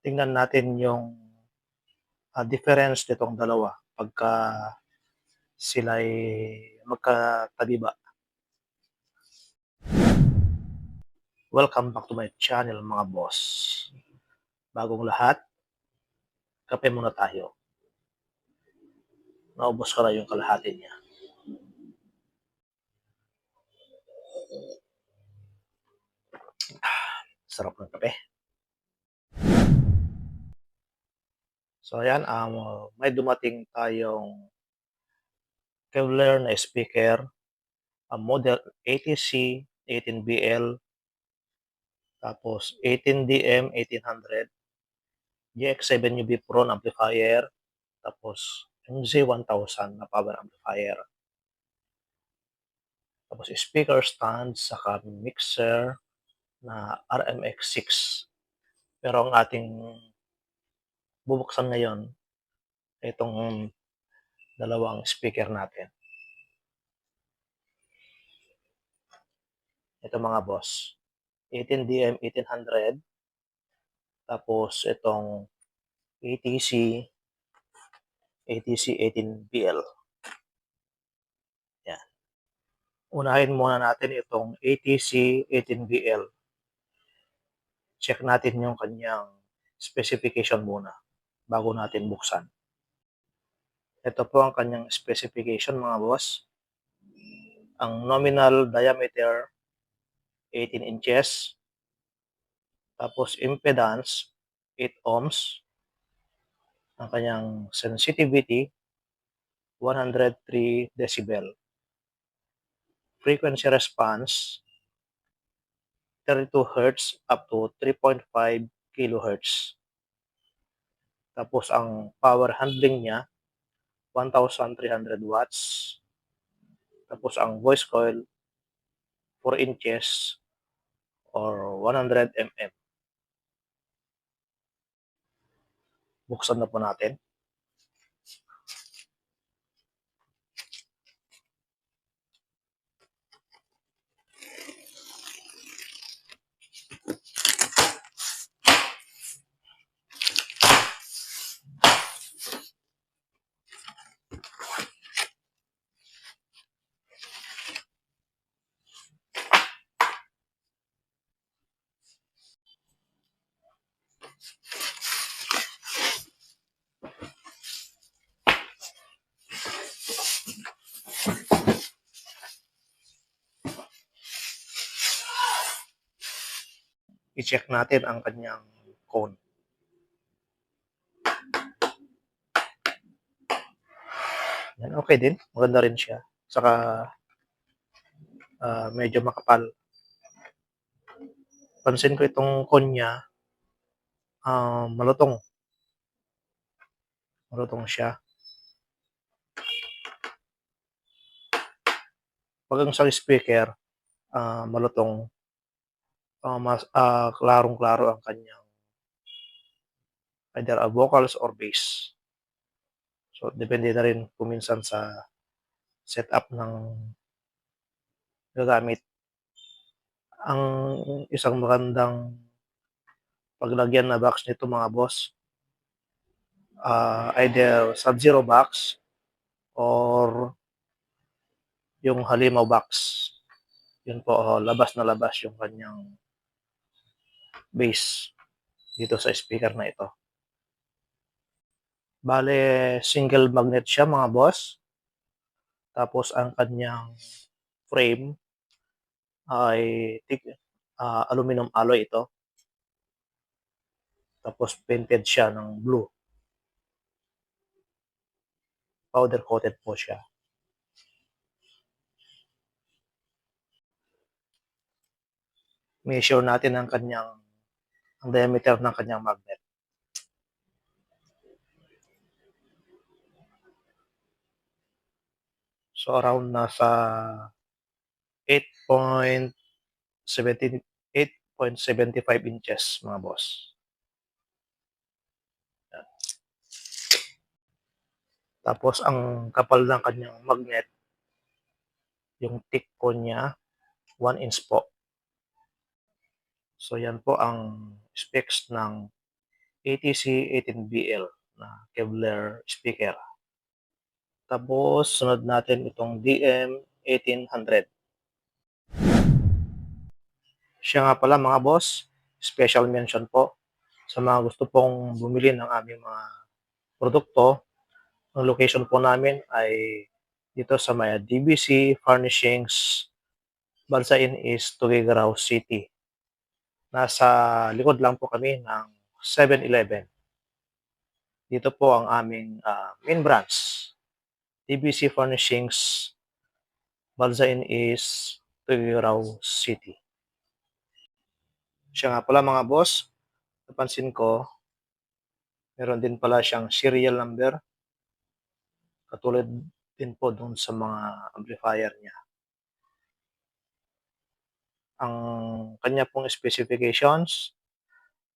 Tingnan natin yung difference nitong dalawa pagka sila'y magkatabi ba. Welcome back to my channel mga boss. Bagong lahat, kape muna tayo. Naubos ko na yung kalahati niya. Sarap ng kape. So ayan, may dumating tayong Kevlar na speaker, model ATC 18BL, tapos 18DM 1800, GX7UB Pro na amplifier, tapos MZ1000 na power amplifier. Tapos speaker stand, saka mixer na RMX6. Pero ang ating bubuksan ngayon, itong dalawang speaker natin. Ito mga boss, 18DM 1800, tapos itong ATC 18BL. Yan. Unahin muna natin itong ATC 18BL. Check natin yung kanyang specification muna bago natin buksan. Ito po ang kanyang specification mga boss. Ang nominal diameter 18 inches. Tapos impedance 8 ohms. Ang kanyang sensitivity 103 decibel. Frequency response 32 Hz up to 3.5 kHz. Tapos ang power handling niya 1,300 watts. Tapos ang voice coil 4 inches or 100 mm. Buksan na po natin. I-check natin ang kanyang cone. Yan, okay din. Maganda rin siya. Saka medyo makapal. Pansin ko itong cone niya, malutong. Malutong siya. Pag ang sa speaker, malutong, mas klarong-klaro ang kanyang either vocals or bass. So, depende na rin kuminsan sa setup ng gagamit. Ang isang magandang paglagyan na box nito mga boss, either Sub-Zero box or yung Halimaw box. Yun po, labas na labas yung kanyang bass dito sa speaker na ito. Bale, single magnet siya mga boss. Tapos ang kanyang frame ay aluminum alloy ito. Tapos painted siya ng blue. Powder coated po siya. Measure natin ang diameter ng kanyang magnet. So around nasa 8.75 inches mga boss. Yan. Tapos ang kapal ng kanyang magnet, yung thick po niya 1 inch po. So yan po ang specs ng ATC18BL na Kevlar speaker. Tapos, sunod natin itong DM1800. Siya nga pala mga boss, special mention po sa mga gusto pong bumili ng aming mga produkto. Ang location po namin ay dito sa may DBC Furnishings, Bansain East, Tuguegarao City. Nasa likod lang po kami ng 7-Eleven. Dito po ang aming main branch. DBC Furnishings, Bansain East, Tuguegarao City. Siya nga pala mga boss, napansin ko, meron din pala siyang serial number. Katulad din po dun sa mga amplifier niya. Ang kanya pong specifications,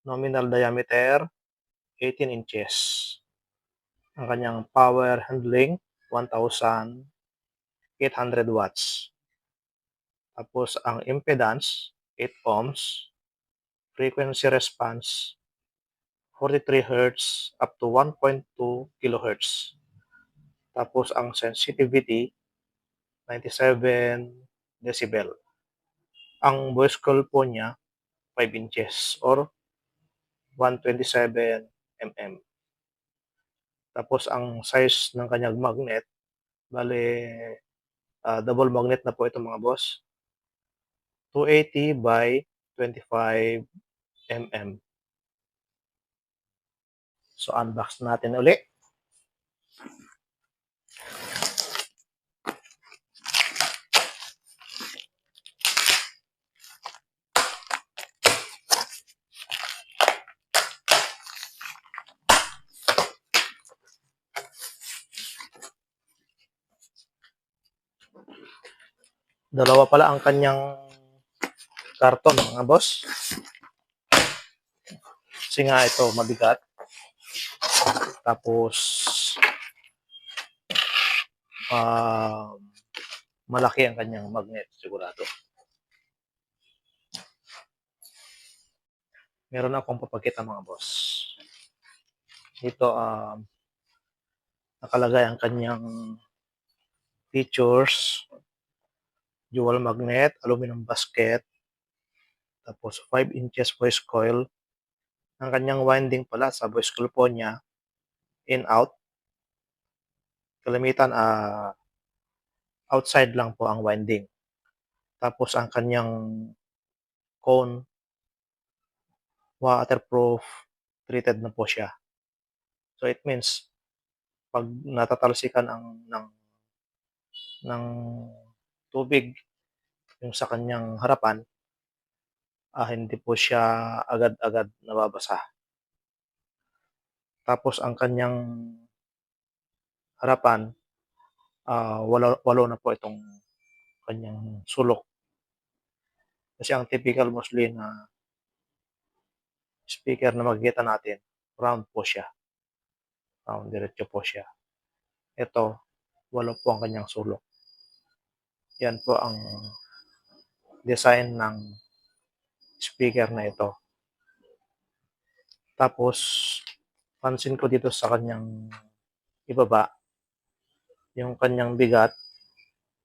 nominal diameter, 18 inches. Ang kanyang power handling, 1,800 watts. Tapos ang impedance, 8 ohms. Frequency response, 43 Hz up to 1.2 kHz. Tapos ang sensitivity, 97 decibel. Ang voice coil po niya, 5 inches or 127 mm. Tapos ang size ng kanyang magnet, bale double magnet na po ito mga boss. 280 by 25 mm. So unbox natin uli. Dalawa pala ang kanyang karton mga boss. Kasi nga ito mabigat. Tapos malaki ang kanyang magnet sigurado. Meron akong papakita mga boss. Dito nakalagay ang kanyang features. Dual magnet, aluminum basket, tapos 5 inches voice coil. Ang kanyang winding pala sa voice coil po niya, in-out. Kalimitan outside lang po ang winding. Tapos ang kanyang cone, waterproof, treated na po siya. So it means, pag natatalsikan ng tubig yung sa kanyang harapan, hindi po siya agad-agad nababasa. Tapos ang kanyang harapan, walo na po itong kanyang sulok. Kasi ang typical mostly na speaker na makikita natin, round po siya. Round, diretso po siya. Ito, walo po ang kanyang sulok. Yan po ang design ng speaker na ito. Tapos, pansin ko dito sa kanyang ibaba, yung kanyang bigat,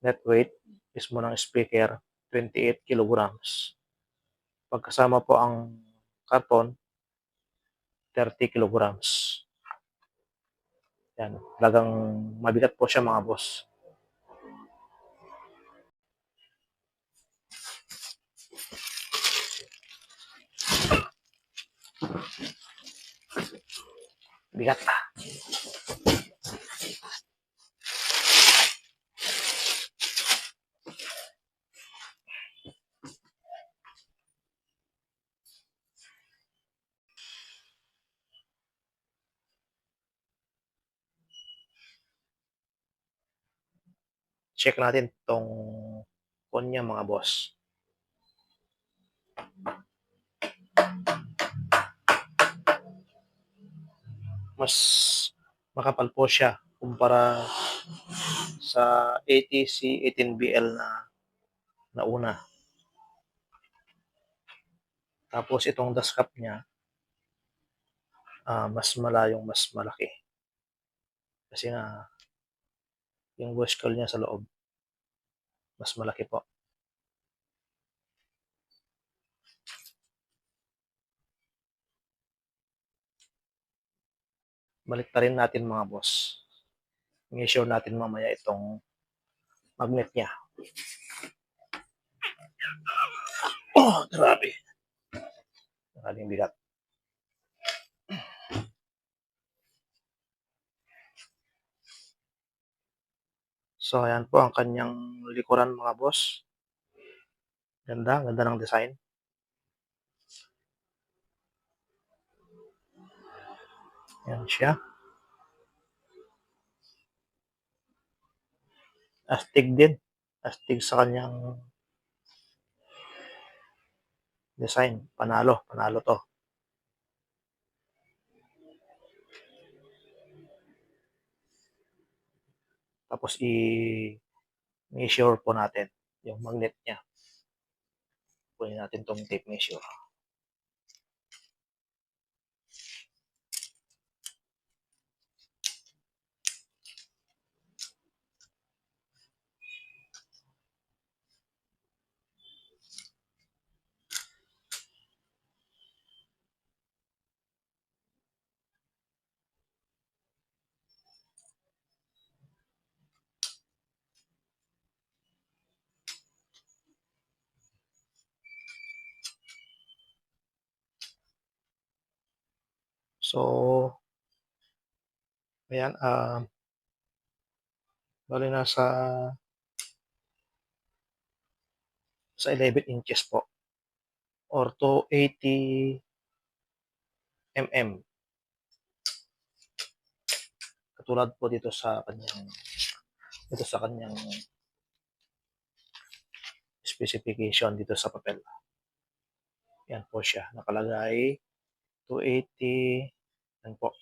net weight, mismo ng speaker, 28 kilograms. Pagkasama po ang karton, 30 kilograms. Yan, talagang mabigat po siya mga boss. Bigat pa. Check natin tong phone niya mga boss. Mas makapal po siya kumpara sa ATC18BL na una. Tapos itong dust cap niya, mas malayong mas malaki. Kasi nga yung voice call niya sa loob mas malaki po. Baliktarin natin mga boss. I-sure natin mamaya itong magnet niya. Oh, grabe. Maraming bigat. So, ayan po ang kanyang likuran mga boss. Ganda, ganda ng design. Ayan siya. Astig din. Astig sa kanyang design. Panalo, panalo to. Tapos i-measure po natin yung magnet niya. Kunin natin tong tape measure. So, ayan, bali sa 11 inches po or 280 mm. Katulad po dito sa kanyang specification dito sa papel. Yan po siya. Nakalagay 280, yan po,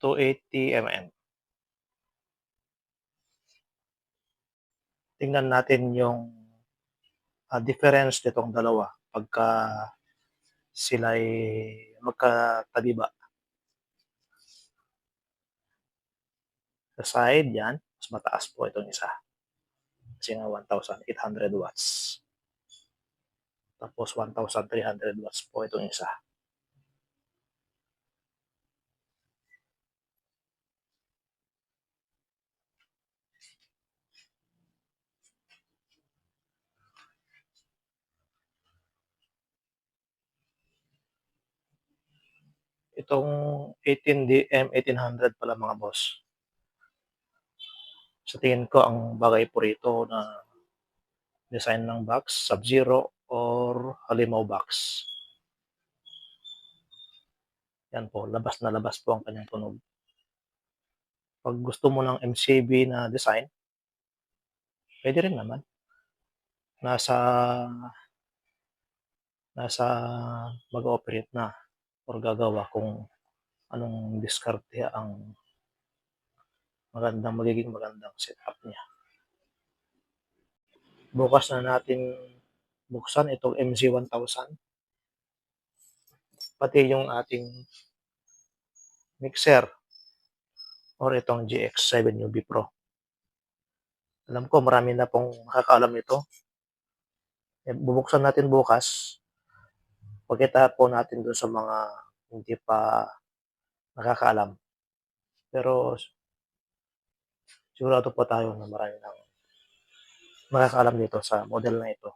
280 mm. Tingnan natin yung difference nitong dalawa pagka sila'y magkatabi ba. Sa side yan, mas mataas po itong isa. Kasi nga 1,800 watts. Tapos 1,300 watts po itong isa. Itong 18DM 1800 pala mga boss. Sa tingin ko ang bagay po rito na design ng box, Sub-Zero or Halimaw box. Yan po, labas na labas po ang kanyang tunog. Pag gusto mo ng MCB na design, pwede rin naman. Nasa mag-ooperate na or gagawa kung anong diskarte ang magiging magandang setup niya. Bukas na natin buksan itong MZ1000 pati yung ating mixer or itong GX7 UV Pro. Alam ko marami na pong nakakaalam nito. Bubuksan natin bukas. Pagkita po natin doon sa mga hindi pa nakakaalam. Pero sigurado po tayo na marami nang nakakaalam dito sa model na ito.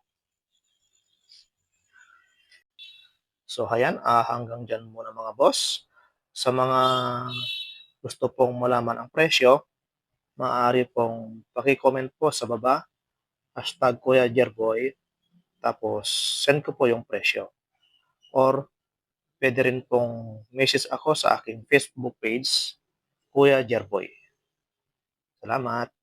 So ayan, hanggang dyan muna mga boss. Sa mga gusto pong malaman ang presyo, maaari pong paki-comment po sa baba, hashtag Kuya Jerboy, tapos send ko po yung presyo. Or pwede rin pong message ako sa aking Facebook page, Kuya Jerboy. Salamat!